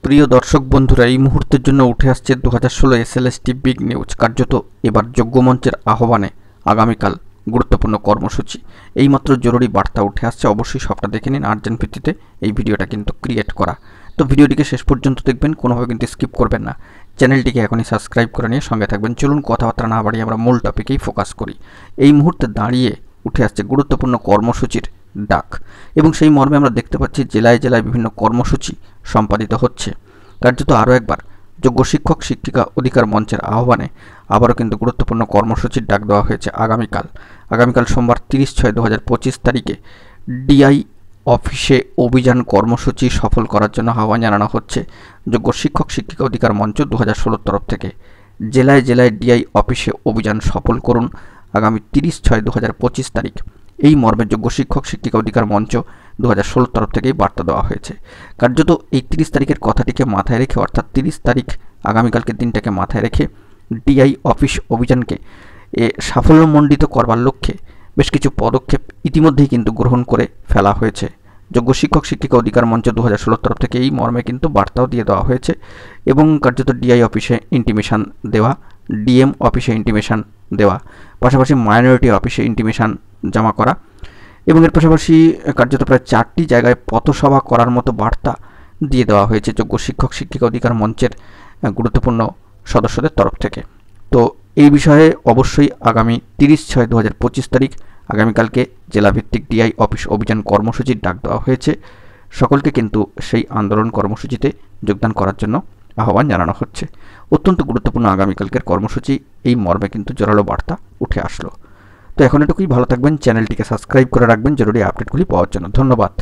প্রিয় দর্শক বন্ধুরা, এই মুহূর্তের জন্য উঠে আসছে 2016 এসএলএসটি বিগ নিউজ। কার্যত এবার যোগ্য মঞ্চের আহ্বানে আগামীকাল গুরুত্বপূর্ণ কর্মসূচি। এইমাত্র জরুরি বার্তা উঠে আসছে, অবশ্যই সবটা দেখে নিন। আর্জেন্ট ভিত্তিতে এই ভিডিওটা কিন্তু ক্রিয়েট করা, তো ভিডিওটিকে শেষ পর্যন্ত দেখবেন, কোনোভাবে কিন্তু স্কিপ করবেন না। চ্যানেলটিকে এখনই সাবস্ক্রাইব করে নিয়ে সঙ্গে থাকবেন। চলুন কথাবার্তা না বাড়িয়ে আমরা মূল টপিকেই ফোকাস করি। এই মুহূর্তে দাঁড়িয়ে উঠে আসছে গুরুত্বপূর্ণ কর্মসূচির ডাক, এবং সেই মর্মে আমরা দেখতে পাচ্ছি জেলায় জেলায় বিভিন্ন কর্মসূচি সম্পাদিত হচ্ছে। কার্যত আরও একবার যোগ্য শিক্ষক শিক্ষিকা অধিকার মঞ্চের আহ্বানে আবারও কিন্তু গুরুত্বপূর্ণ কর্মসূচির ডাক দেওয়া হয়েছে আগামীকাল সোমবার 30/6/2025 তারিখে ডিআই অফিসে অভিযান কর্মসূচি সফল করার জন্য আহ্বান জানানো হচ্ছে যোগ্য শিক্ষক শিক্ষিকা অধিকার মঞ্চ 2016 তরফ থেকে। জেলায় জেলায় ডিআই অফিসে অভিযান সফল করুন আগামী 30/6/2025 তারিখ, এই মর্মে যোগ্য শিক্ষক শিক্ষিকা অধিকার মঞ্চ 2016 তরফ থেকেই বার্তা দেওয়া হয়েছে। কার্যত এই 30 তারিখের কথাটিকে মাথায় রেখে, অর্থাৎ 30 তারিখ আগামীকালকের দিনটাকে মাথায় রেখে ডিআই অফিস অভিযানকে সাফল্যমণ্ডিত করবার লক্ষ্যে বেশ কিছু পদক্ষেপ ইতিমধ্যেই কিন্তু গ্রহণ করে ফেলা হয়েছে। যোগ্য শিক্ষক শিক্ষিকা অধিকার মঞ্চ 2016 তরফ থেকে এই মর্মে কিন্তু বার্তাও দিয়ে দেওয়া হয়েছে, এবং কার্যত ডিআই অফিসে ইন্টিমেশন দেওয়া, ডিএম অফিসে ইন্টিমেশন দেওয়া, পাশাপাশি মাইনরিটি অফিসে ইন্টিমেশন জমা করা, এবং এর পাশাপাশি কার্যত প্রায় 4টি জায়গায় পথসভা করার মতো বার্তা দিয়ে দেওয়া হয়েছে যোগ্য শিক্ষক শিক্ষিকা অধিকার মঞ্চের গুরুত্বপূর্ণ সদস্যদের তরফ থেকে। তো এই বিষয়ে অবশ্যই আগামী 30/6/2025 তারিখ আগামীকালকে জেলাভিত্তিক ডিআই অফিস অভিযান কর্মসূচির ডাক দেওয়া হয়েছে। সকলকে কিন্তু সেই আন্দোলন কর্মসূচিতে যোগদান করার জন্য আহ্বান জানানো হচ্ছে। অত্যন্ত গুরুত্বপূর্ণ আগামীকালকের কর্মসূচি, এই মর্মে কিন্তু জোরালো বার্তা উঠে আসলো। তো এখন এটুকুই, ভালো থাকবেন, চ্যানেলটিকে সাবস্ক্রাইব করে রাখবেন জরুরি আপডেটগুলি পাওয়ার জন্য। ধন্যবাদ।